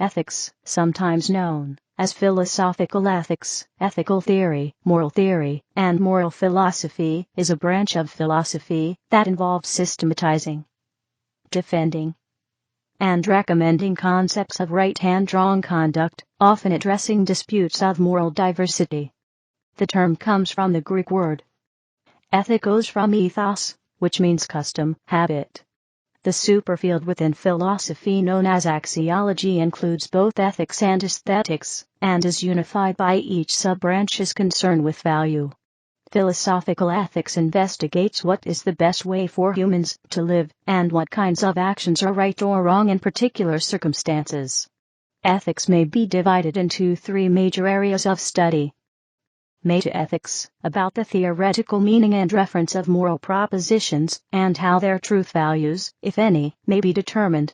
Ethics, sometimes known as philosophical ethics, ethical theory, and moral philosophy, is a branch of philosophy that involves systematizing, defending, and recommending concepts of right and wrong conduct, often addressing disputes of moral diversity. The term comes from the Greek word ethikos from ethos, which means custom, habit. The superfield within philosophy known as axiology includes both ethics and aesthetics, and is unified by each sub-branch's concern with value. Philosophical ethics investigates what is the best way for humans to live, and what kinds of actions are right or wrong in particular circumstances. Ethics may be divided into three major areas of study. Metaethics, about the theoretical meaning and reference of moral propositions, and how their truth values, if any, may be determined.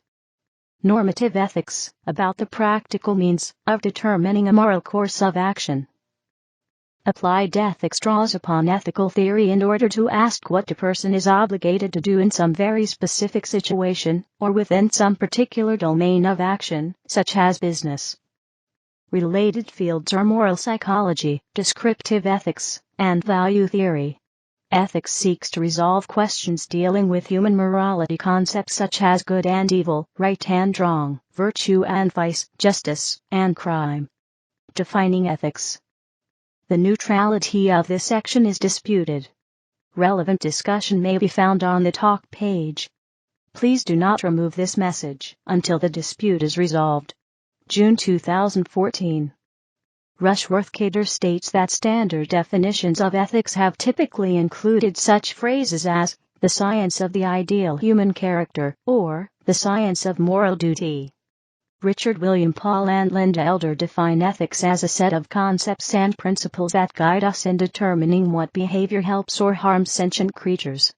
Normative ethics, about the practical means of determining a moral course of action. Applied ethics draws upon ethical theory in order to ask what a person is obligated to do in some very specific situation, or within some particular domain of action, such as business. Related fields are moral psychology, descriptive ethics, and value theory. Ethics seeks to resolve questions dealing with human morality concepts such as good and evil, right and wrong, virtue and vice, justice and crime. Defining ethics. The neutrality of this section is disputed. Relevant discussion may be found on the talk page. Please do not remove this message until the dispute is resolved. June 2014. Rushworth Kidder states that standard definitions of ethics have typically included such phrases as the science of the ideal human character or the science of moral duty. Richard William Paul and Linda Elder define ethics as a set of concepts and principles that guide us in determining what behavior helps or harms sentient creatures.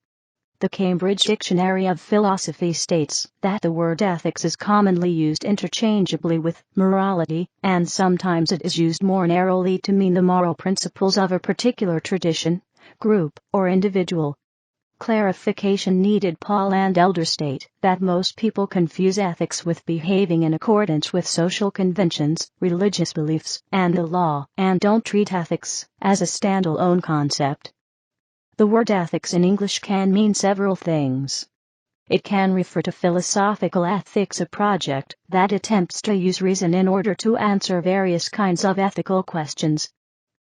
The Cambridge Dictionary of Philosophy states that the word ethics is commonly used interchangeably with morality, and sometimes it is used more narrowly to mean the moral principles of a particular tradition, group, or individual. Clarification needed. Paul and Elder state that most people confuse ethics with behaving in accordance with social conventions, religious beliefs, and the law, and don't treat ethics as a standalone concept. The word ethics in English can mean several things. It can refer to philosophical ethics, a project that attempts to use reason in order to answer various kinds of ethical questions.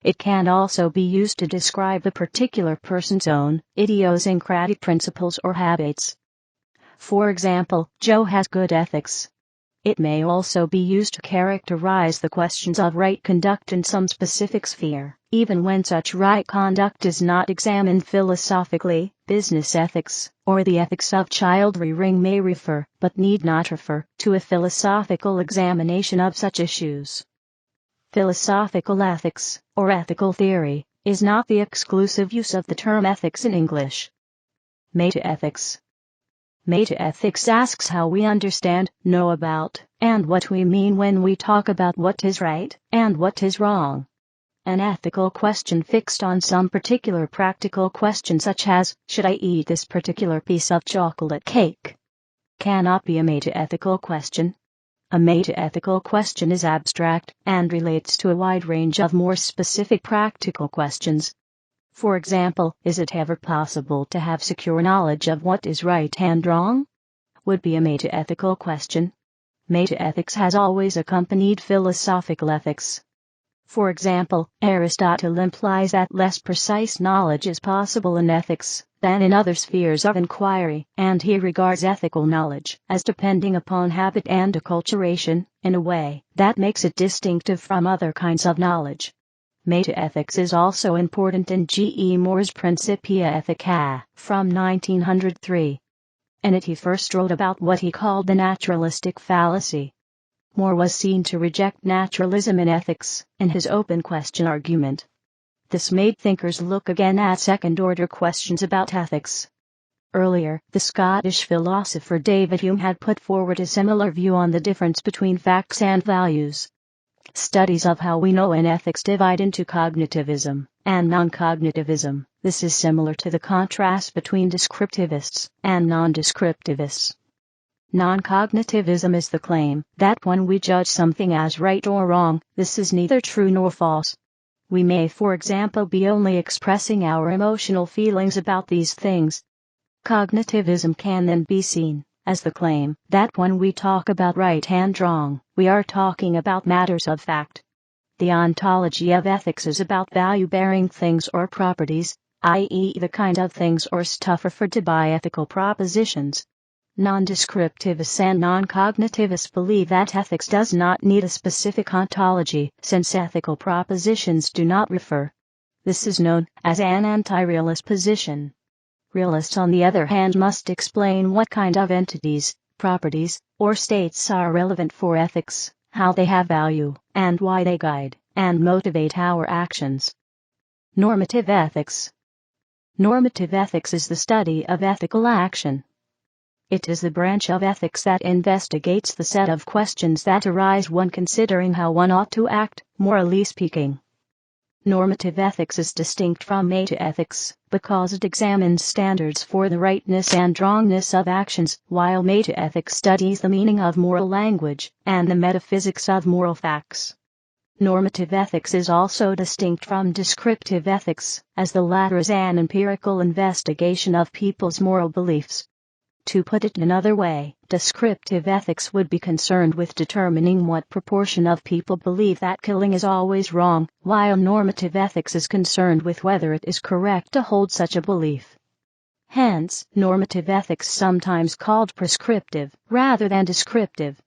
It can also be used to describe a particular person's own idiosyncratic principles or habits. For example, Joe has good ethics. It may also be used to characterize the questions of right conduct in some specific sphere, even when such right conduct is not examined philosophically. Business ethics, or the ethics of child rearing, may refer, but need not refer, to a philosophical examination of such issues. Philosophical ethics, or ethical theory, is not the exclusive use of the term ethics in English. Metaethics. Metaethics asks how we understand, know about, and what we mean when we talk about what is right and what is wrong. An ethical question fixed on some particular practical question, such as, should I eat this particular piece of chocolate cake? Cannot be a metaethical question. A metaethical question is abstract and relates to a wide range of more specific practical questions. For example, is it ever possible to have secure knowledge of what is right and wrong? Would be a metaethical question. Metaethics has always accompanied philosophical ethics. For example, Aristotle implies that less precise knowledge is possible in ethics than in other spheres of inquiry, and he regards ethical knowledge as depending upon habit and acculturation, in a way that makes it distinctive from other kinds of knowledge. Metaethics is also important in G. E. Moore's Principia Ethicae, from 1903. In it he first wrote about what he called the naturalistic fallacy. Moore was seen to reject naturalism in ethics, in his open question argument. This made thinkers look again at second-order questions about ethics. Earlier, the Scottish philosopher David Hume had put forward a similar view on the difference between facts and values. Studies of how we know in ethics divide into cognitivism and non-cognitivism. This is similar to the contrast between descriptivists and non-descriptivists. Non-cognitivism is the claim that when we judge something as right or wrong, this is neither true nor false. We may, for example, be only expressing our emotional feelings about these things. Cognitivism can then be seen as the claim that when we talk about right and wrong, we are talking about matters of fact. The ontology of ethics is about value-bearing things or properties, i.e. the kind of things or stuff referred to by ethical propositions. Non-descriptivists and non-cognitivists believe that ethics does not need a specific ontology, since ethical propositions do not refer. This is known as an anti-realist position. Realists, on the other hand, must explain what kind of entities, properties, or states are relevant for ethics, how they have value, and why they guide and motivate our actions. Normative ethics. Normative ethics is the study of ethical action. It is the branch of ethics that investigates the set of questions that arise when considering how one ought to act, morally speaking. Normative ethics is distinct from metaethics because it examines standards for the rightness and wrongness of actions, while metaethics studies the meaning of moral language and the metaphysics of moral facts. Normative ethics is also distinct from descriptive ethics, as the latter is an empirical investigation of people's moral beliefs. To put it another way, descriptive ethics would be concerned with determining what proportion of people believe that killing is always wrong, while normative ethics is concerned with whether it is correct to hold such a belief. Hence, normative ethics sometimes called prescriptive, rather than descriptive.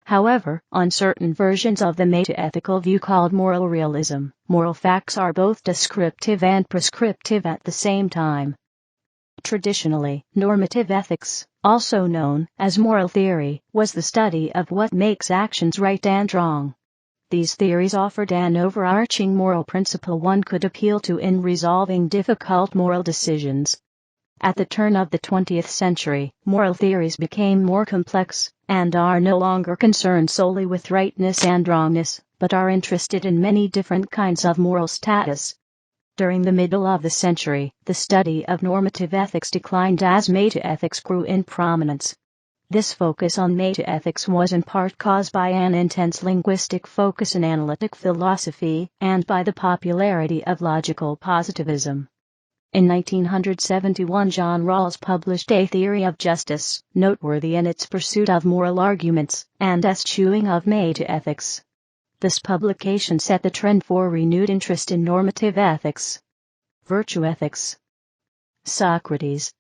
However, on certain versions of the metaethical view called moral realism, moral facts are both descriptive and prescriptive at the same time. Traditionally, normative ethics, also known as moral theory, was the study of what makes actions right and wrong. These theories offered an overarching moral principle one could appeal to in resolving difficult moral decisions. At the turn of the 20th century, moral theories became more complex, and are no longer concerned solely with rightness and wrongness, but are interested in many different kinds of moral status. During the middle of the century, the study of normative ethics declined as metaethics grew in prominence. This focus on metaethics was in part caused by an intense linguistic focus in analytic philosophy, and by the popularity of logical positivism. In 1971, John Rawls published A Theory of Justice, noteworthy in its pursuit of moral arguments, and eschewing of metaethics. This publication set the trend for renewed interest in normative ethics. Virtue ethics. Socrates.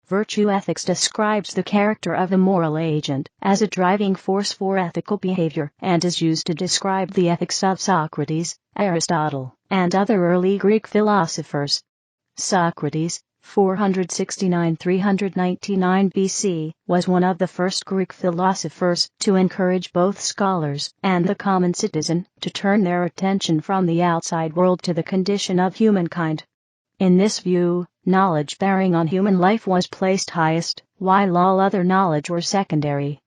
Virtue ethics describes the character of a moral agent as a driving force for ethical behavior, and is used to describe the ethics of Socrates, Aristotle, and other early Greek philosophers. Socrates, 469–399 BC, was one of the first Greek philosophers to encourage both scholars and the common citizen to turn their attention from the outside world to the condition of humankind. In this view, knowledge bearing on human life was placed highest, while all other knowledge were secondary.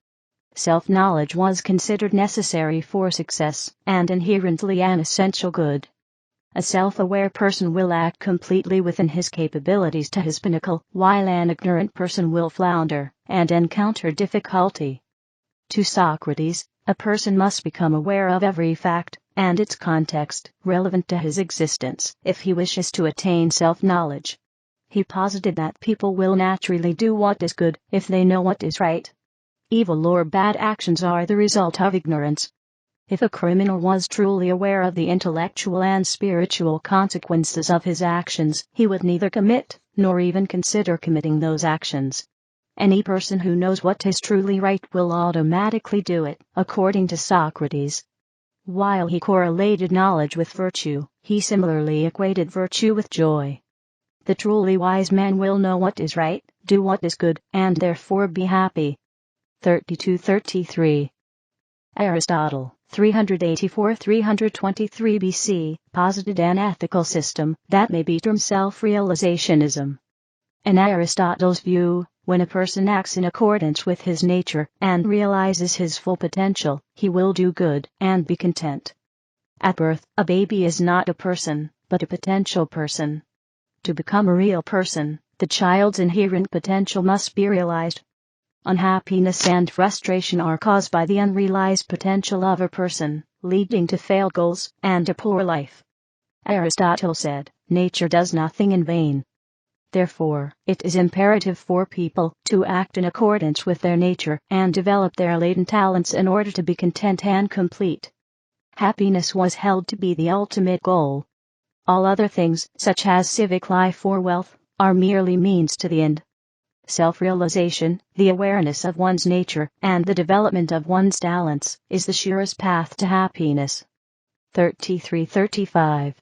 Self-knowledge was considered necessary for success, and inherently an essential good. A self-aware person will act completely within his capabilities to his pinnacle, while an ignorant person will flounder and encounter difficulty. To Socrates, a person must become aware of every fact and its context relevant to his existence if he wishes to attain self-knowledge. He posited that people will naturally do what is good if they know what is right. Evil or bad actions are the result of ignorance. If a criminal was truly aware of the intellectual and spiritual consequences of his actions, he would neither commit, nor even consider committing those actions. Any person who knows what is truly right will automatically do it, according to Socrates. While he correlated knowledge with virtue, he similarly equated virtue with joy. The truly wise man will know what is right, do what is good, and therefore be happy. 32–33. Aristotle, 384–323 BC, posited an ethical system that may be termed self-realizationism. In Aristotle's view, when a person acts in accordance with his nature and realizes his full potential, he will do good and be content. At birth, a baby is not a person, but a potential person. To become a real person, the child's inherent potential must be realized. unhappiness and frustration are caused by the unrealized potential of a person, leading to failed goals and a poor life. Aristotle said, "Nature does nothing in vain." Therefore, it is imperative for people to act in accordance with their nature and develop their latent talents in order to be content and complete. Happiness was held to be the ultimate goal. All other things, such as civic life or wealth, are merely means to the end. Self-realization, the awareness of one's nature, and the development of one's talents, is the surest path to happiness. 33-35.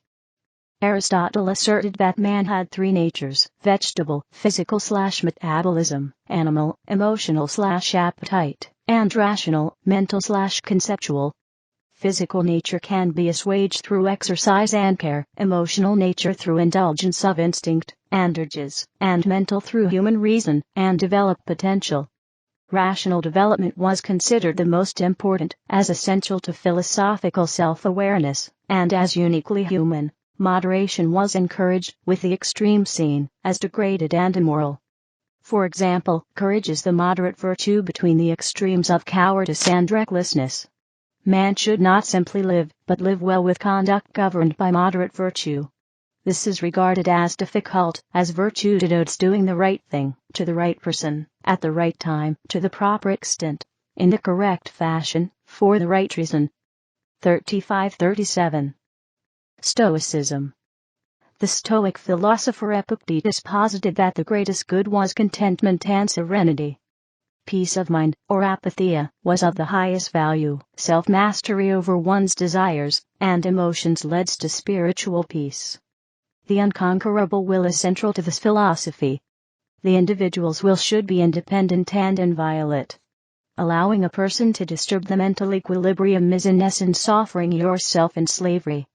Aristotle asserted that man had three natures: vegetable, physical/metabolism, animal, emotional/appetite, and rational, mental/conceptual. Physical nature can be assuaged through exercise and care, emotional nature through indulgence of instinct and urges, and mental through human reason and developed potential. Rational development was considered the most important, as essential to philosophical self-awareness, and as uniquely human. Moderation was encouraged, with the extreme seen as degraded and immoral. For example, courage is the moderate virtue between the extremes of cowardice and recklessness. Man should not simply live, but live well with conduct governed by moderate virtue. This is regarded as difficult, as virtue denotes doing the right thing, to the right person, at the right time, to the proper extent, in the correct fashion, for the right reason. 35-37. Stoicism. The Stoic philosopher Epictetus posited that the greatest good was contentment and serenity. Peace of mind, or apatheia, was of the highest value. Self-mastery over one's desires and emotions leads to spiritual peace. The unconquerable will is central to this philosophy. The individual's will should be independent and inviolate. Allowing a person to disturb the mental equilibrium is in essence offering yourself in slavery.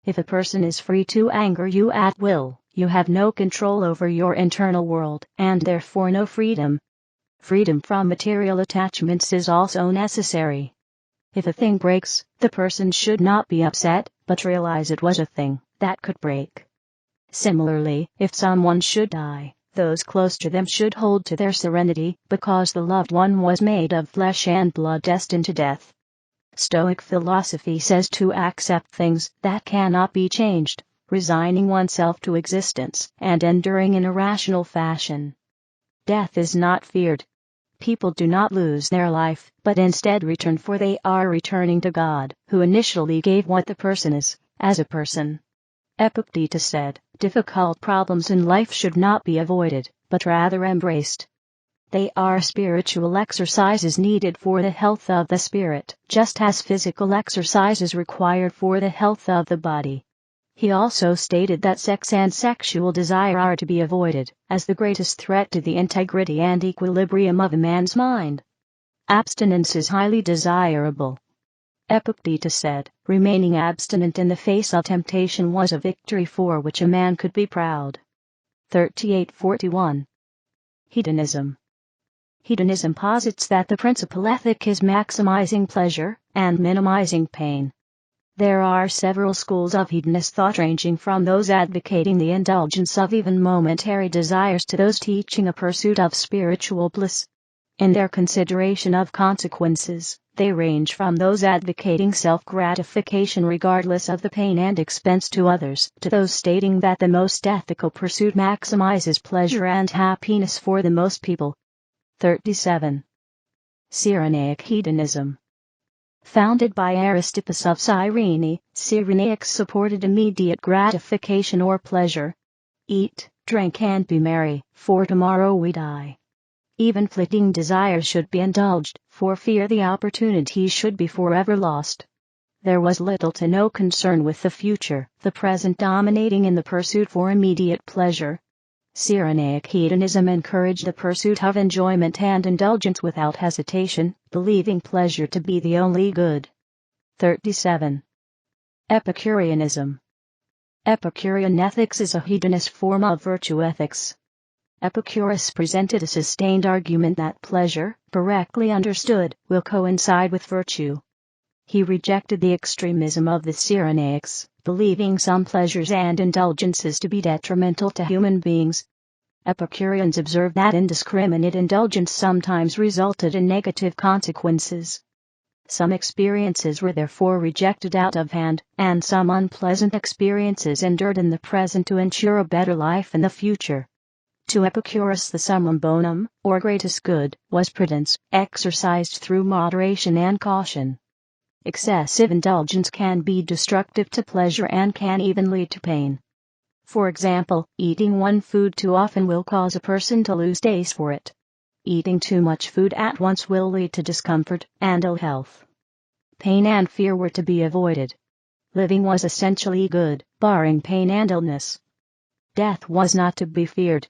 If a person is free to anger you at will, you have no control over your internal world, and therefore no freedom. Freedom from material attachments is also necessary. If a thing breaks, the person should not be upset, but realize it was a thing that could break. Similarly, if someone should die, those close to them should hold to their serenity, because the loved one was made of flesh and blood destined to death. Stoic philosophy says to accept things that cannot be changed, resigning oneself to existence, and enduring in a rational fashion. Death is not feared. People do not lose their life, but instead return, for they are returning to God, who initially gave what the person is, as a person. Epictetus said, difficult problems in life should not be avoided, but rather embraced. They are spiritual exercises needed for the health of the spirit, just as physical exercise is required for the health of the body. He also stated that sex and sexual desire are to be avoided, as the greatest threat to the integrity and equilibrium of a man's mind. Abstinence is highly desirable. Epictetus said, remaining abstinent in the face of temptation was a victory for which a man could be proud. 38-41. Hedonism. Hedonism posits that the principal ethic is maximizing pleasure and minimizing pain. There are several schools of hedonist thought, ranging from those advocating the indulgence of even momentary desires to those teaching a pursuit of spiritual bliss. In their consideration of consequences, they range from those advocating self-gratification regardless of the pain and expense to others, to those stating that the most ethical pursuit maximizes pleasure and happiness for the most people. 37. Cyrenaic hedonism. Founded by Aristippus of Cyrene, Cyrenaics supported immediate gratification or pleasure. Eat, drink and be merry, for tomorrow we die. Even fleeting desires should be indulged, for fear the opportunity should be forever lost. There was little to no concern with the future, the present dominating in the pursuit for immediate pleasure. Cyrenaic hedonism encouraged the pursuit of enjoyment and indulgence without hesitation, believing pleasure to be the only good. 37. Epicureanism. Epicurean ethics is a hedonist form of virtue ethics. Epicurus presented a sustained argument that pleasure, correctly understood, will coincide with virtue. He rejected the extremism of the Cyrenaics, believing some pleasures and indulgences to be detrimental to human beings. Epicureans observed that indiscriminate indulgence sometimes resulted in negative consequences. Some experiences were therefore rejected out of hand, and some unpleasant experiences endured in the present to ensure a better life in the future. To Epicurus the summum bonum, or greatest good, was prudence, exercised through moderation and caution. Excessive indulgence can be destructive to pleasure and can even lead to pain. For example, eating one food too often will cause a person to lose taste for it. Eating too much food at once will lead to discomfort and ill health. Pain and fear were to be avoided. Living was essentially good, barring pain and illness. Death was not to be feared.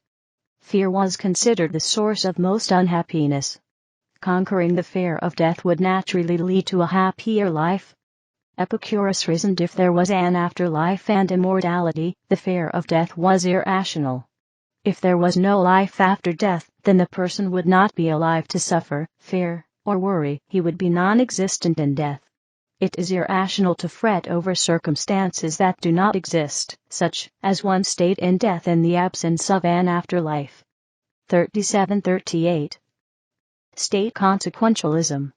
Fear was considered the source of most unhappiness. Conquering the fear of death would naturally lead to a happier life. Epicurus reasoned if there was an afterlife and immortality, the fear of death was irrational. If there was no life after death, then the person would not be alive to suffer, fear, or worry. He would be non-existent in death. It is irrational to fret over circumstances that do not exist, such as one's state in death in the absence of an afterlife. 37-38. State consequentialism.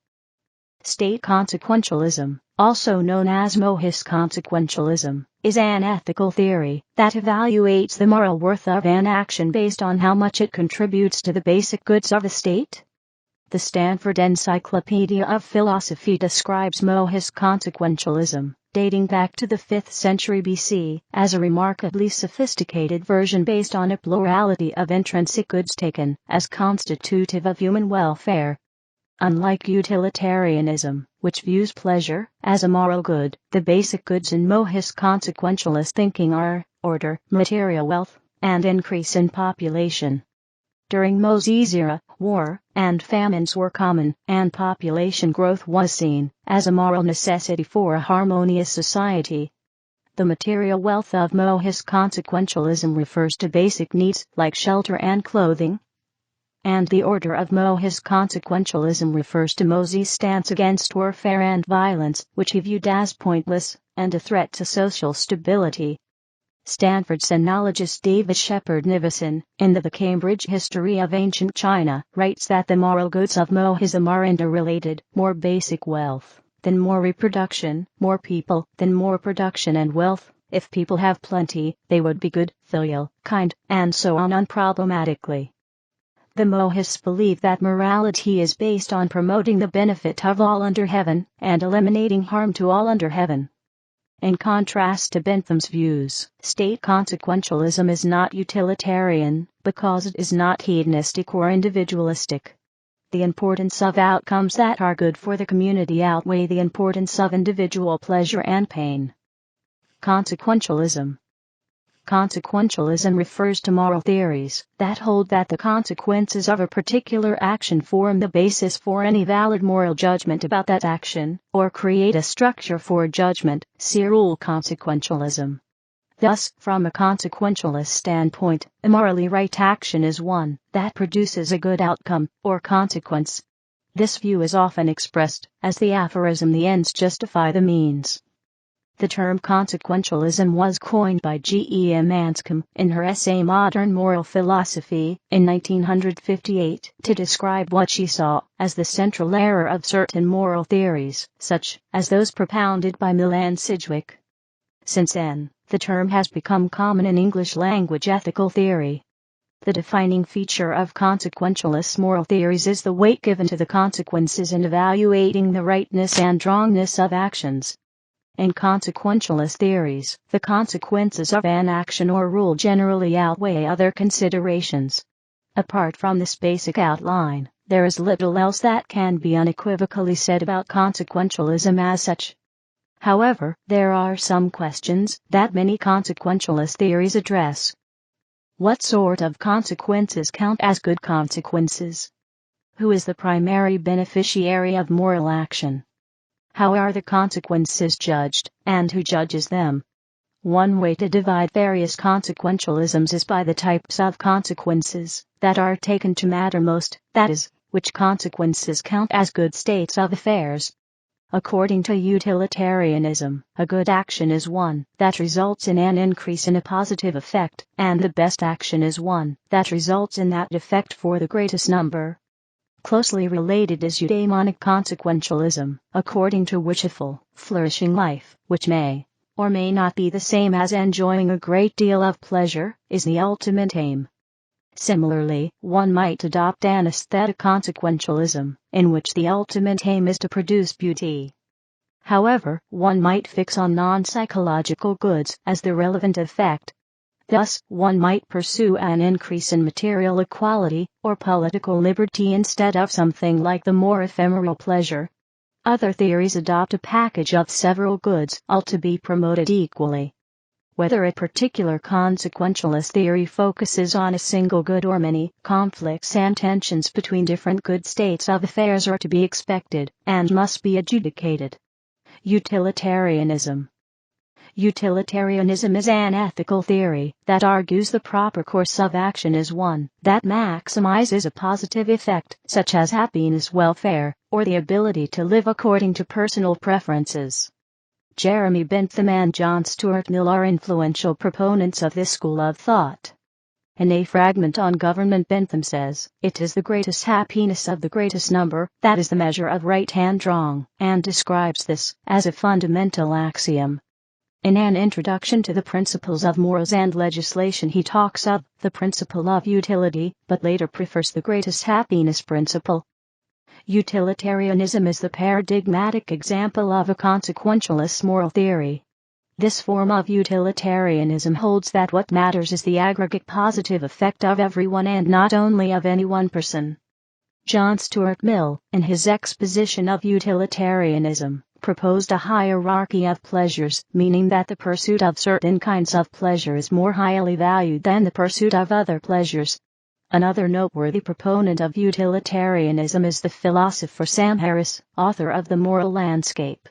State consequentialism, also known as Mohist consequentialism, is an ethical theory that evaluates the moral worth of an action based on how much it contributes to the basic goods of the state. The Stanford Encyclopedia of Philosophy describes Mohist consequentialism, dating back to the 5th century BC, as a remarkably sophisticated version based on a plurality of intrinsic goods taken as constitutive of human welfare. Unlike Utilitarianism, which views pleasure as a moral good, the basic goods in Mohist consequentialist thinking are order, material wealth, and increase in population. During Moses' era, war and famines were common, and population growth was seen as a moral necessity for a harmonious society. The material wealth of Mohist consequentialism refers to basic needs like shelter and clothing. And the order of Mohist consequentialism refers to Moses' stance against warfare and violence, which he viewed as pointless and a threat to social stability. Stanford sinologist David Shepard Nivison, in the Cambridge History of Ancient China, writes that the moral goods of Mohism are interrelated: more basic wealth, then more reproduction; more people, then more production and wealth. If people have plenty, they would be good, filial, kind, and so on unproblematically. The Mohists believe that morality is based on promoting the benefit of all under heaven, and eliminating harm to all under heaven. In contrast to Bentham's views, state consequentialism is not utilitarian, because it is not hedonistic or individualistic. The importance of outcomes that are good for the community outweigh the importance of individual pleasure and pain. Consequentialism. Consequentialism refers to moral theories that hold that the consequences of a particular action form the basis for any valid moral judgment about that action, or create a structure for judgment. See rule consequentialism. Thus, from a consequentialist standpoint, a morally right action is one that produces a good outcome, or consequence. This view is often expressed as the aphorism "the ends justify the means." The term consequentialism was coined by G.E.M. Anscombe in her essay Modern Moral Philosophy in 1958 to describe what she saw as the central error of certain moral theories, such as those propounded by Mill and Sidgwick. Since then, the term has become common in English language ethical theory. The defining feature of consequentialist moral theories is the weight given to the consequences in evaluating the rightness and wrongness of actions. In consequentialist theories, the consequences of an action or rule generally outweigh other considerations. Apart from this basic outline, there is little else that can be unequivocally said about consequentialism as such. However, there are some questions that many consequentialist theories address. What sort of consequences count as good consequences? Who is the primary beneficiary of moral action? How are the consequences judged, and who judges them? One way to divide various consequentialisms is by the types of consequences that are taken to matter most, that is, which consequences count as good states of affairs. According to utilitarianism, a good action is one that results in an increase in a positive effect, and the best action is one that results in that effect for the greatest number. Closely related is Eudaimonic Consequentialism, according to which a full, flourishing life, which may or may not be the same as enjoying a great deal of pleasure, is the ultimate aim. Similarly, one might adopt an aesthetic consequentialism, in which the ultimate aim is to produce beauty. However, one might fix on non-psychological goods as the relevant effect. Thus, one might pursue an increase in material equality or political liberty instead of something like the more ephemeral pleasure. Other theories adopt a package of several goods, all to be promoted equally. Whether a particular consequentialist theory focuses on a single good or many conflicts and tensions between different good states of affairs are to be expected, and must be adjudicated. Utilitarianism. Utilitarianism is an ethical theory that argues the proper course of action is one that maximizes a positive effect, such as happiness, welfare, or the ability to live according to personal preferences. Jeremy Bentham and John Stuart Mill are influential proponents of this school of thought. In a fragment on government, Bentham says, "It is the greatest happiness of the greatest number that is the measure of right and wrong," and describes this as a fundamental axiom. In an introduction to the principles of morals and legislation, he talks of the principle of utility, but later prefers the greatest happiness principle. Utilitarianism is the paradigmatic example of a consequentialist moral theory. This form of utilitarianism holds that what matters is the aggregate positive effect of everyone and not only of any one person. John Stuart Mill, in his exposition of utilitarianism, proposed a hierarchy of pleasures, meaning that the pursuit of certain kinds of pleasure is more highly valued than the pursuit of other pleasures. Another noteworthy proponent of utilitarianism is the philosopher Sam Harris, author of The Moral Landscape.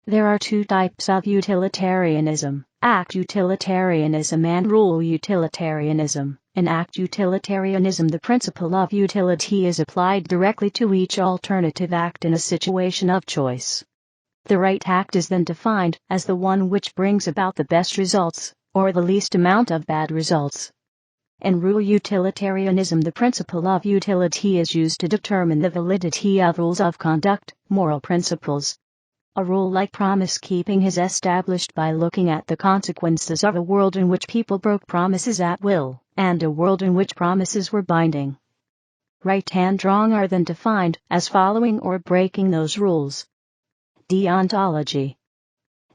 There are two types of utilitarianism: act utilitarianism and rule utilitarianism. In act utilitarianism, the principle of utility is applied directly to each alternative act in a situation of choice. The right act is then defined as the one which brings about the best results, or the least amount of bad results. In rule utilitarianism, the principle of utility is used to determine the validity of rules of conduct, moral principles. A rule like promise-keeping is established by looking at the consequences of a world in which people broke promises at will, and a world in which promises were binding. Right and wrong are then defined as following or breaking those rules. Deontology.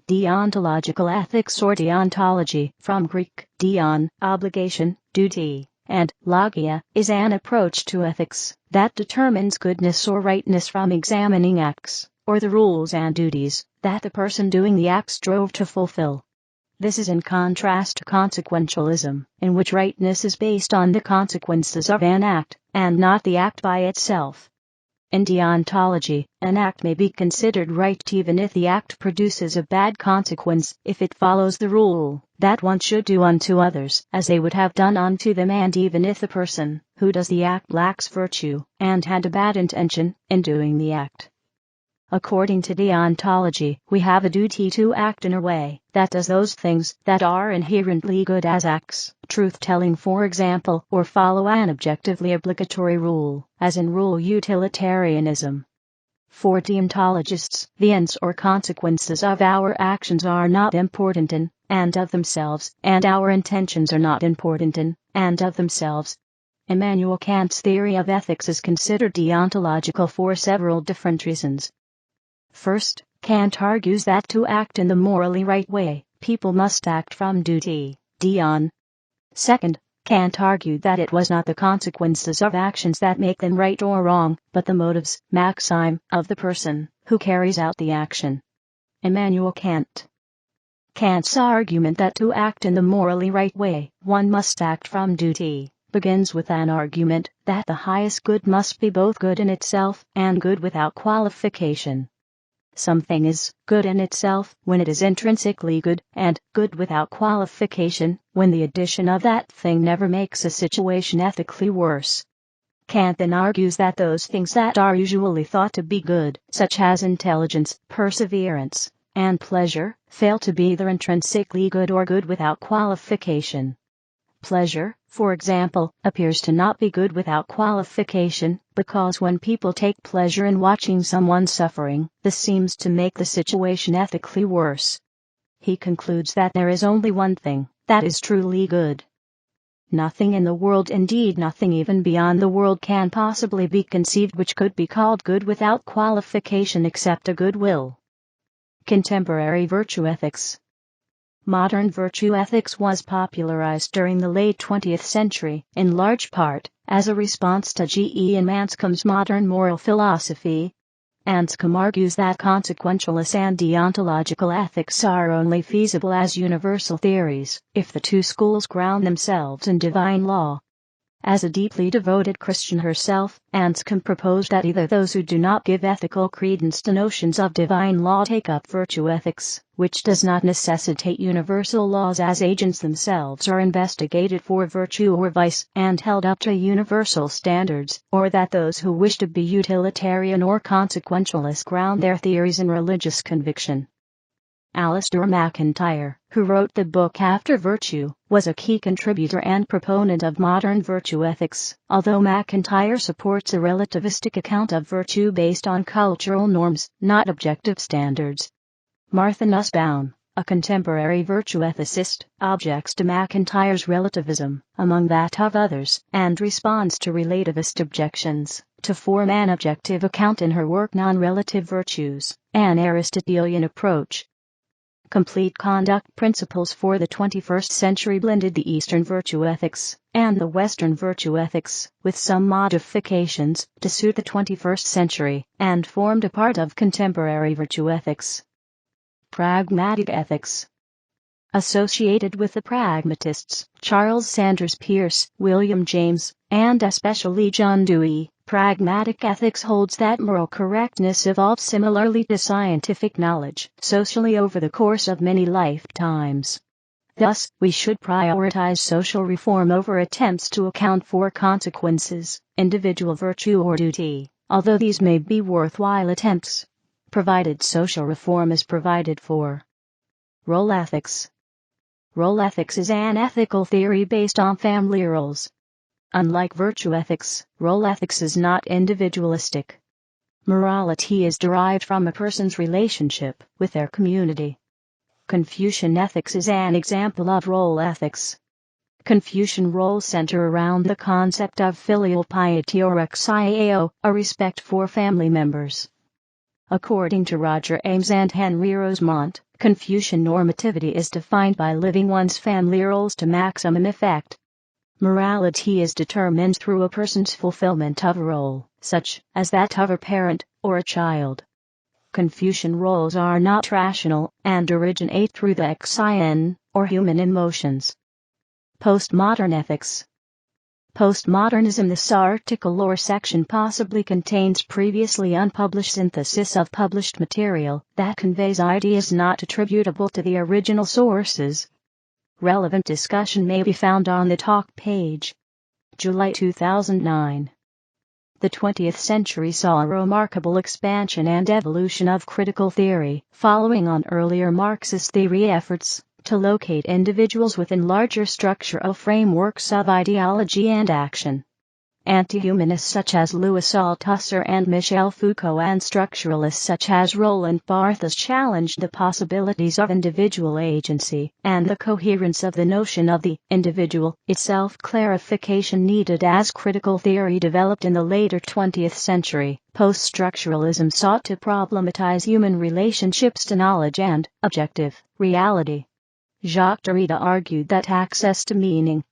Deontological ethics or deontology, from Greek, deon, obligation, duty, and logia, is an approach to ethics that determines goodness or rightness from examining acts, or the rules and duties that the person doing the act strove to fulfill. This is in contrast to consequentialism, in which rightness is based on the consequences of an act, and not the act by itself. In deontology, an act may be considered right even if the act produces a bad consequence, if it follows the rule that one should do unto others as they would have done unto them, and even if the person who does the act lacks virtue and had a bad intention in doing the act. According to deontology, we have a duty to act in a way that does those things that are inherently good as acts, truth-telling for example, or follow an objectively obligatory rule, as in rule utilitarianism. For deontologists, the ends or consequences of our actions are not important in and of themselves, and our intentions are not important in and of themselves. Immanuel Kant's theory of ethics is considered deontological for several different reasons. First, Kant argues that to act in the morally right way, people must act from duty, deon. Second, Kant argued that it was not the consequences of actions that make them right or wrong, but the motives, maxime, of the person who carries out the action. Immanuel Kant. Kant's argument that to act in the morally right way, one must act from duty, begins with an argument that the highest good must be both good in itself and good without qualification. Something is good in itself when it is intrinsically good, and good without qualification when the addition of that thing never makes a situation ethically worse. Kant then argues that those things that are usually thought to be good, such as intelligence, perseverance, and pleasure, fail to be either intrinsically good or good without qualification. Pleasure, for example, appears to not be good without qualification, because when people take pleasure in watching someone suffering, this seems to make the situation ethically worse. He concludes that there is only one thing that is truly good. Nothing in the world, indeed nothing even beyond the world, can possibly be conceived which could be called good without qualification except a good will. Contemporary virtue ethics. Modern virtue ethics was popularized during the late 20th century, in large part, as a response to G. E. Anscombe's modern moral philosophy. Anscombe argues that consequentialist and deontological ethics are only feasible as universal theories, if the two schools ground themselves in divine law. As a deeply devoted Christian herself, Anscombe proposed that either those who do not give ethical credence to notions of divine law take up virtue ethics, which does not necessitate universal laws as agents themselves are investigated for virtue or vice and held up to universal standards, or that those who wish to be utilitarian or consequentialist ground their theories in religious conviction. Alistair MacIntyre, who wrote the book After Virtue, was a key contributor and proponent of modern virtue ethics, although MacIntyre supports a relativistic account of virtue based on cultural norms, not objective standards. Martha Nussbaum, a contemporary virtue ethicist, objects to MacIntyre's relativism, among that of others, and responds to relativist objections, to form an objective account in her work Non-Relative Virtues, an Aristotelian approach. Complete Conduct Principles for the 21st Century blended the Eastern virtue ethics and the Western virtue ethics, with some modifications, to suit the 21st century, and formed a part of contemporary virtue ethics. Pragmatic Ethics. Associated with the pragmatists, Charles Sanders Peirce, William James, and especially John Dewey, pragmatic ethics holds that moral correctness evolves similarly to scientific knowledge, socially over the course of many lifetimes. Thus, we should prioritize social reform over attempts to account for consequences, individual virtue or duty, although these may be worthwhile attempts, provided social reform is provided for. Role ethics. Role ethics is an ethical theory based on family roles. Unlike virtue ethics, role ethics is not individualistic. Morality is derived from a person's relationship with their community. Confucian ethics is an example of role ethics. Confucian roles center around the concept of filial piety or xiao, a respect for family members. According to Roger Ames and Henry Rosemont, Confucian normativity is defined by living one's family roles to maximum effect. Morality is determined through a person's fulfillment of a role, such as that of a parent or a child. Confucian roles are not rational and originate through the xian, or human emotions. Postmodern ethics. Postmodernism. This article or section possibly contains previously unpublished synthesis of published material that conveys ideas not attributable to the original sources. Relevant discussion may be found on the talk page. July 2009. The 20th century saw a remarkable expansion and evolution of critical theory, following on earlier Marxist theory efforts to locate individuals within larger structural frameworks of ideology and action. Anti-humanists such as Louis Althusser and Michel Foucault and structuralists such as Roland Barthes challenged the possibilities of individual agency and the coherence of the notion of the individual itself. Clarification needed as critical theory developed in the later 20th century. Post-structuralism sought to problematize human relationships to knowledge and objective reality. Jacques Derrida argued that access to meaning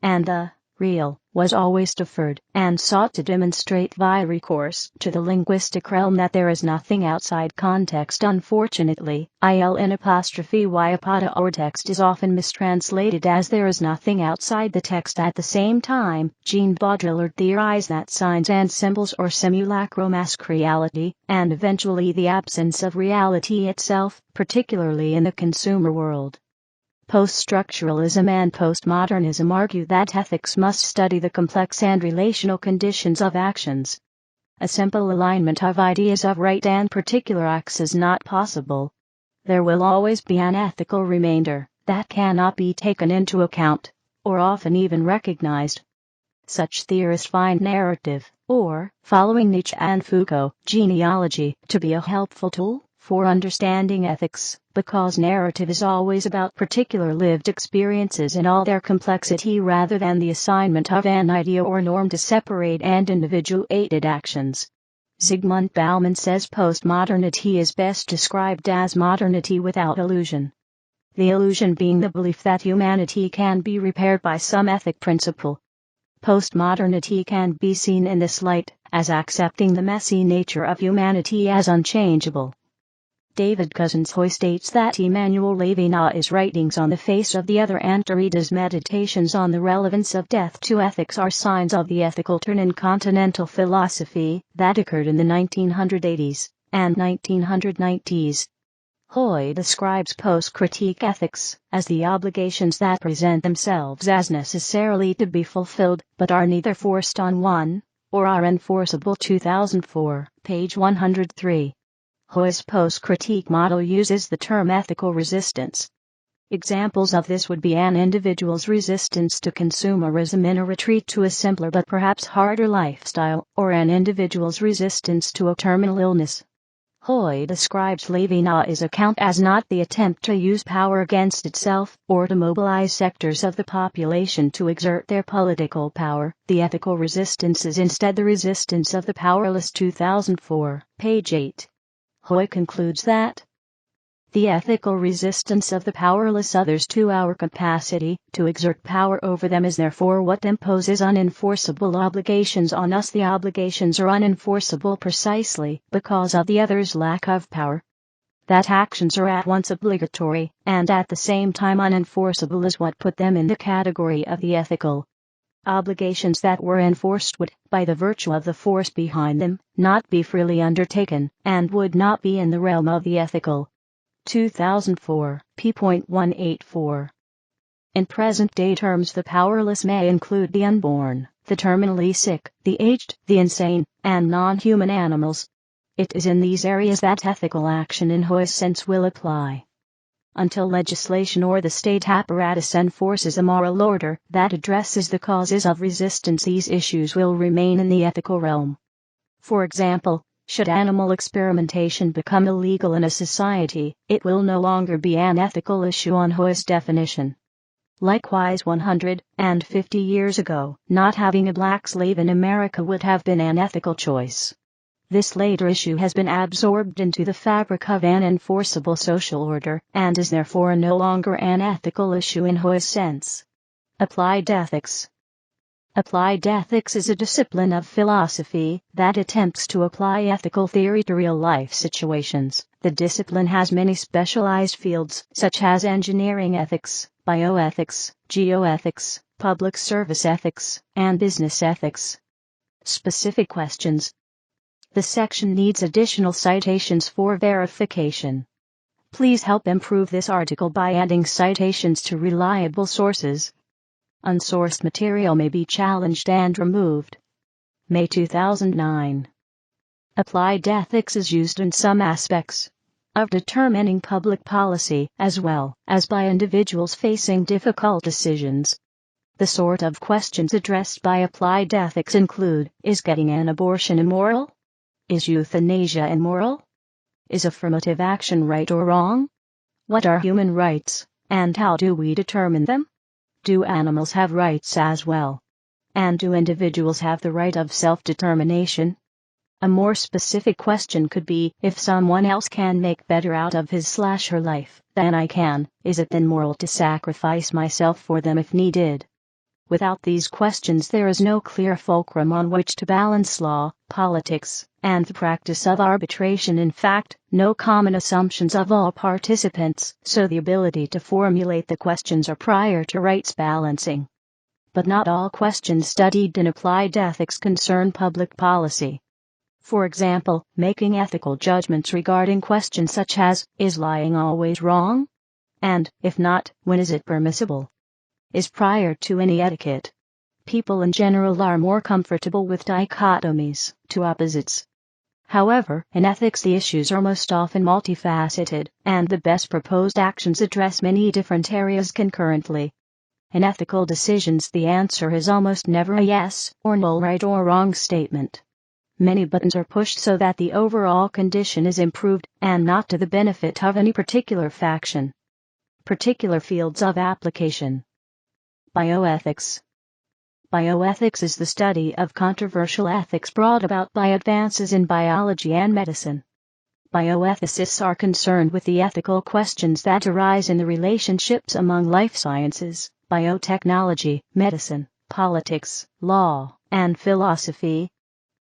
and the real was always deferred, and sought to demonstrate via recourse to the linguistic realm that there is nothing outside context. Unfortunately, or text is often mistranslated as there is nothing outside the text. At the same time, Jean Baudrillard theorized that signs and symbols or simulacro mask reality, and eventually the absence of reality itself, particularly in the consumer world. Post-structuralism and postmodernism argue that ethics must study the complex and relational conditions of actions. A simple alignment of ideas of right and particular acts is not possible. There will always be an ethical remainder that cannot be taken into account, or often even recognized. Such theorists find narrative, or, following Nietzsche and Foucault, genealogy, to be a helpful tool for understanding ethics, because narrative is always about particular lived experiences in all their complexity rather than the assignment of an idea or norm to separate and individuated actions. Zygmunt Bauman says postmodernity is best described as modernity without illusion. The illusion being the belief that humanity can be repaired by some ethic principle. Postmodernity can be seen in this light, as accepting the messy nature of humanity as unchangeable. David Cousins-Hoy states that Emmanuel Levinas' writings on the face of the other and Derrida's meditations on the relevance of death to ethics are signs of the ethical turn in continental philosophy that occurred in the 1980s and 1990s. Hoy describes post-critique ethics as the obligations that present themselves as necessarily to be fulfilled, but are neither forced on one, or are enforceable. 2004, page 103. Hoy's post-critique model uses the term ethical resistance. Examples of this would be an individual's resistance to consumerism in a retreat to a simpler but perhaps harder lifestyle, or an individual's resistance to a terminal illness. Hoy describes Levinas' account as not the attempt to use power against itself, or to mobilize sectors of the population to exert their political power. The ethical resistance is instead the resistance of the powerless. 2004, page 8. Hoy concludes that the ethical resistance of the powerless others to our capacity to exert power over them is therefore what imposes unenforceable obligations on us. The obligations are unenforceable precisely because of the other's lack of power. That actions are at once obligatory and at the same time unenforceable is what put them in the category of the ethical. Obligations that were enforced would, by the virtue of the force behind them, not be freely undertaken, and would not be in the realm of the ethical. 2004, p.184. In present-day terms, the powerless may include the unborn, the terminally sick, the aged, the insane, and non-human animals. It is in these areas that ethical action in Hoy's sense will apply. Until legislation or the state apparatus enforces a moral order that addresses the causes of resistance, these issues will remain in the ethical realm. For example, should animal experimentation become illegal in a society, it will no longer be an ethical issue on Hoy's definition. Likewise, 150 years ago, not having a black slave in America would have been an ethical choice. This later issue has been absorbed into the fabric of an enforceable social order, and is therefore no longer an ethical issue in Hoy's sense. Applied ethics. Applied ethics is a discipline of philosophy that attempts to apply ethical theory to real-life situations. The discipline has many specialized fields, such as engineering ethics, bioethics, geoethics, public service ethics, and business ethics. Specific questions. The section needs additional citations for verification. Please help improve this article by adding citations to reliable sources. Unsourced material may be challenged and removed. May 2009. Applied ethics is used in some aspects of determining public policy as well as by individuals facing difficult decisions. The sort of questions addressed by applied ethics include: is getting an abortion immoral? Is euthanasia immoral? Is affirmative action right or wrong? What are human rights, and how do we determine them? Do animals have rights as well? And do individuals have the right of self-determination? A more specific question could be: if someone else can make better out of his/her life than I can, is it then moral to sacrifice myself for them if needed? Without these questions, there is no clear fulcrum on which to balance law, politics, and the practice of arbitration. In fact, no common assumptions of all participants, so the ability to formulate the questions are prior to rights balancing. But not all questions studied in applied ethics concern public policy. For example, making ethical judgments regarding questions such as: is lying always wrong? and, if not, when is it permissible? Is prior to any etiquette. People in general are more comfortable with dichotomies, two opposites. However, in ethics the issues are most often multifaceted, and the best proposed actions address many different areas concurrently. In ethical decisions the answer is almost never a yes or no, right or wrong statement. Many buttons are pushed so that the overall condition is improved, and not to the benefit of any particular faction. Particular fields of application. Bioethics. Bioethics is the study of controversial ethics brought about by advances in biology and medicine. Bioethicists are concerned with the ethical questions that arise in the relationships among life sciences, biotechnology, medicine, politics, law, and philosophy.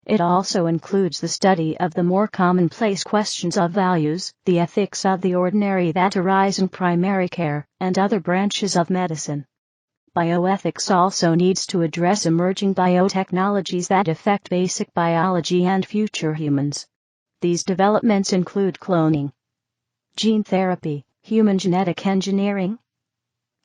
It also includes the study of the more commonplace questions of values, the ethics of the ordinary that arise in primary care, and other branches of medicine. Bioethics also needs to address emerging biotechnologies that affect basic biology and future humans. These developments include cloning, gene therapy, human genetic engineering,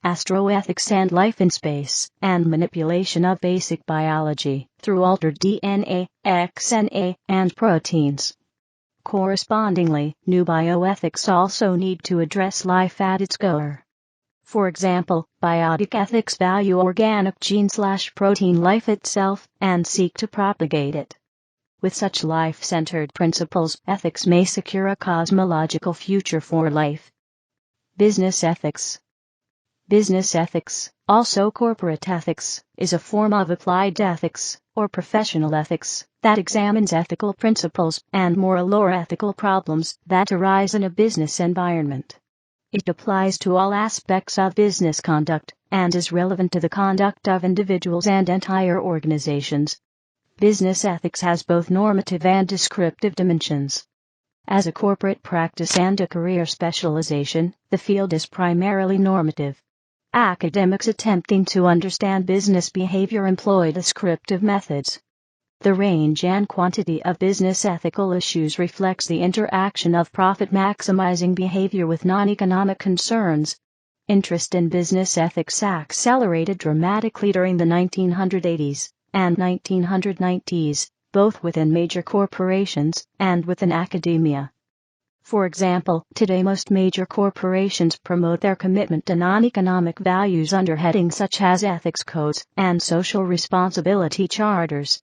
astroethics and life in space, and manipulation of basic biology through altered DNA, XNA, and proteins. Correspondingly, new bioethics also need to address life at its core. For example, biotic ethics value organic gene/protein life itself and seek to propagate it. With such life-centered principles, ethics may secure a cosmological future for life. Business ethics. Business ethics, also corporate ethics, is a form of applied ethics, or professional ethics, that examines ethical principles and moral or ethical problems that arise in a business environment. It applies to all aspects of business conduct, and is relevant to the conduct of individuals and entire organizations. Business ethics has both normative and descriptive dimensions. As a corporate practice and a career specialization, the field is primarily normative. Academics attempting to understand business behavior employ descriptive methods. The range and quantity of business ethical issues reflects the interaction of profit-maximizing behavior with non-economic concerns. Interest in business ethics accelerated dramatically during the 1980s and 1990s, both within major corporations and within academia. For example, today most major corporations promote their commitment to non-economic values under headings such as ethics codes and social responsibility charters.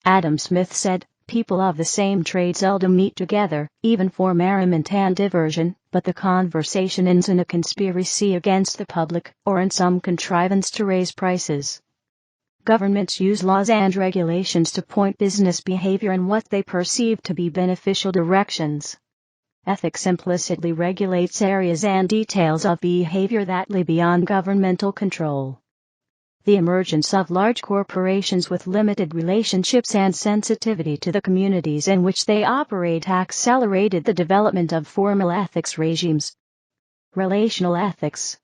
Adam Smith said, "People of the same trade seldom meet together, even for merriment and diversion, but the conversation ends in a conspiracy against the public, or in some contrivance to raise prices." Governments use laws and regulations to point business behavior in what they perceive to be beneficial directions. Ethics implicitly regulates areas and details of behavior that lay beyond governmental control. The emergence of large corporations with limited relationships and sensitivity to the communities in which they operate accelerated the development of formal ethics regimes. Relational ethics.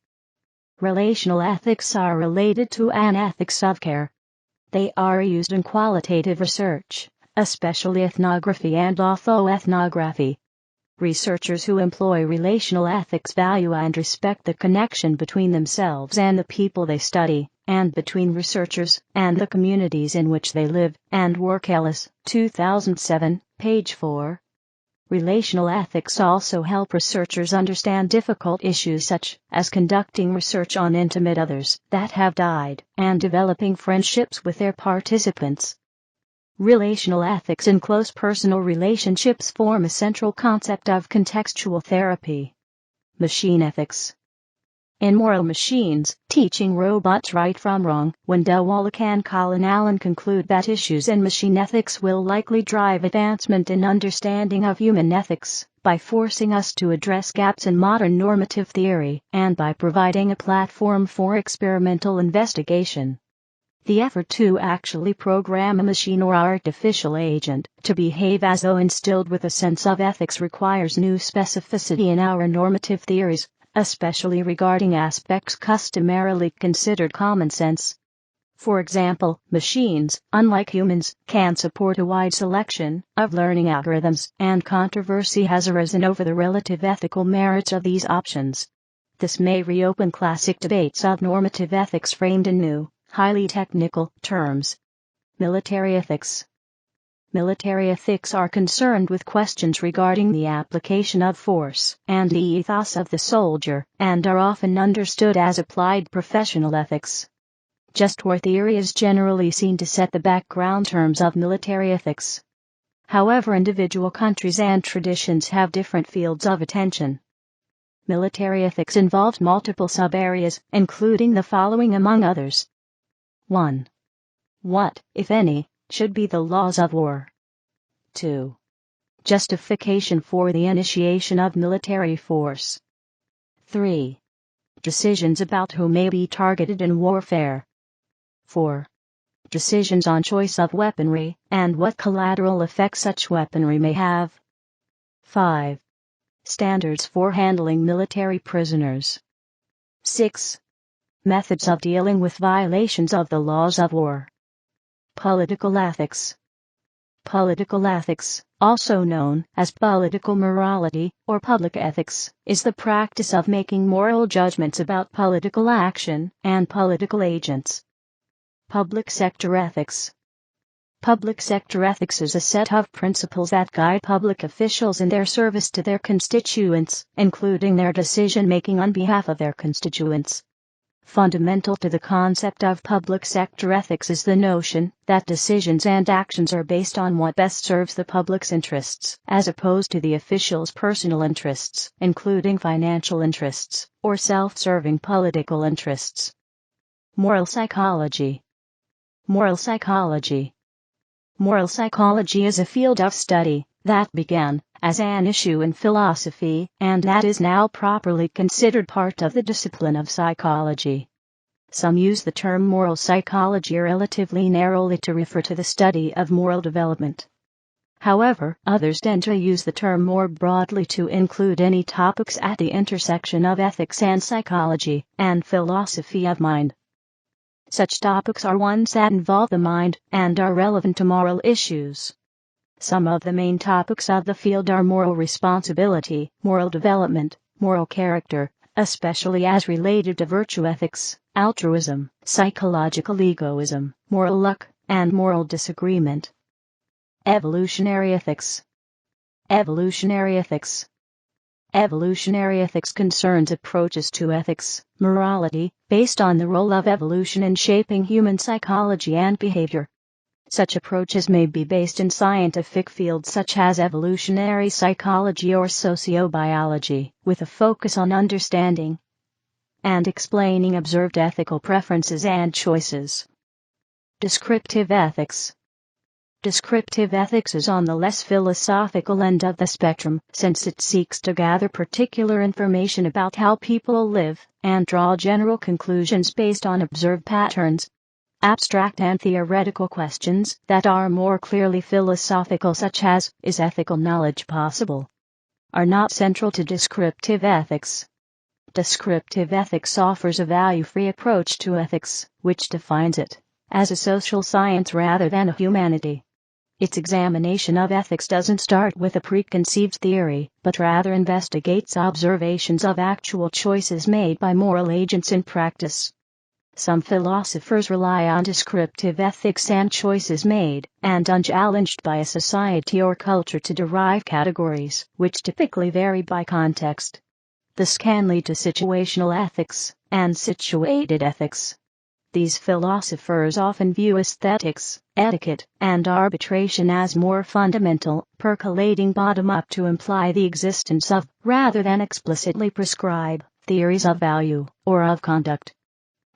Relational ethics are related to an ethics of care. They are used in qualitative research, especially ethnography and orthoethnography. Researchers who employ relational ethics value and respect the connection between themselves and the people they study, and between researchers and the communities in which they live and work. Ellis, 2007, page 4. Relational ethics also help researchers understand difficult issues such as conducting research on intimate others that have died and developing friendships with their participants. Relational ethics in close personal relationships form a central concept of contextual therapy. Machine ethics. In Moral Machines, Teaching Robots Right from Wrong, Wendell Wallach and Colin Allen conclude that issues in machine ethics will likely drive advancement in understanding of human ethics, by forcing us to address gaps in modern normative theory, and by providing a platform for experimental investigation. The effort to actually program a machine or artificial agent to behave as though instilled with a sense of ethics requires new specificity in our normative theories, especially regarding aspects customarily considered common sense. For example, machines, unlike humans, can support a wide selection of learning algorithms, and controversy has arisen over the relative ethical merits of these options. This may reopen classic debates of normative ethics framed in new, highly technical terms. Military ethics. Military ethics are concerned with questions regarding the application of force and the ethos of the soldier, and are often understood as applied professional ethics. Just war theory is generally seen to set the background terms of military ethics. However, individual countries and traditions have different fields of attention. Military ethics involves multiple sub-areas, including the following among others. 1. What, if any, should be the laws of war? 2. Justification for the initiation of military force. 3. Decisions about who may be targeted in warfare. 4. Decisions on choice of weaponry, and what collateral effects such weaponry may have. 5. Standards for handling military prisoners. 6. Methods of dealing with violations of the laws of war. Political ethics. Political ethics, also known as political morality or public ethics, is the practice of making moral judgments about political action and political agents. Public sector ethics. Public sector ethics is a set of principles that guide public officials in their service to their constituents, including their decision-making on behalf of their constituents. Fundamental to the concept of public sector ethics is the notion that decisions and actions are based on what best serves the public's interests, as opposed to the official's personal interests, including financial interests, or self-serving political interests. Moral psychology. Moral psychology. Moral psychology is a field of study that began as an issue in philosophy, and that is now properly considered part of the discipline of psychology. Some use the term moral psychology relatively narrowly to refer to the study of moral development. However, others tend to use the term more broadly to include any topics at the intersection of ethics and psychology, and philosophy of mind. Such topics are ones that involve the mind and are relevant to moral issues. Some of the main topics of the field are moral responsibility, moral development, moral character, especially as related to virtue ethics, altruism, psychological egoism, moral luck, and moral disagreement. Evolutionary ethics. Evolutionary ethics. Evolutionary ethics concerns approaches to ethics, morality, based on the role of evolution in shaping human psychology and behavior. Such approaches may be based in scientific fields such as evolutionary psychology or sociobiology, with a focus on understanding and explaining observed ethical preferences and choices. Descriptive ethics. Descriptive ethics is on the less philosophical end of the spectrum, since it seeks to gather particular information about how people live, and draw general conclusions based on observed patterns. Abstract and theoretical questions that are more clearly philosophical, such as, is ethical knowledge possible?, are not central to descriptive ethics. Descriptive ethics offers a value-free approach to ethics, which defines it as a social science rather than a humanity. Its examination of ethics doesn't start with a preconceived theory, but rather investigates observations of actual choices made by moral agents in practice. Some philosophers rely on descriptive ethics and choices made and unchallenged by a society or culture to derive categories, which typically vary by context. This can lead to situational ethics and situated ethics. These philosophers often view aesthetics, etiquette, and arbitration as more fundamental, percolating bottom-up to imply the existence of, rather than explicitly prescribe, theories of value or of conduct.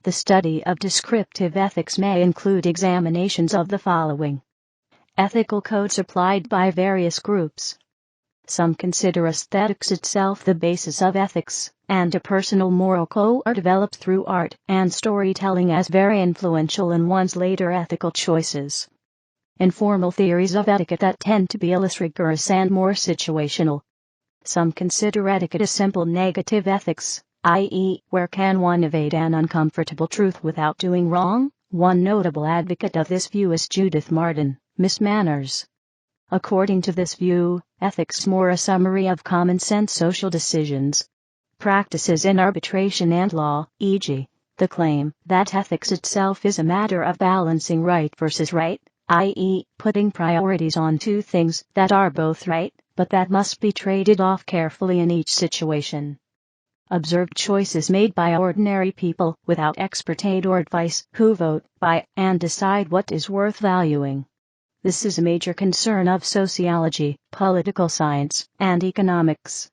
The study of descriptive ethics may include examinations of the following. Ethical codes applied by various groups. Some consider aesthetics itself the basis of ethics, and a personal moral code are developed through art and storytelling as very influential in one's later ethical choices. Informal theories of etiquette that tend to be less rigorous and more situational. Some consider etiquette as simple negative ethics, i.e., where can one evade an uncomfortable truth without doing wrong? One notable advocate of this view is Judith Martin, Miss Manners. According to this view, ethics is more a summary of common-sense social decisions. practices in arbitration and law, e.g., the claim that ethics itself is a matter of balancing right versus right, i.e., putting priorities on two things that are both right, but that must be traded off carefully in each situation. Observed choices made by ordinary people without expert aid or advice who vote by and decide what is worth valuing. This is a major concern of sociology, political science, and economics.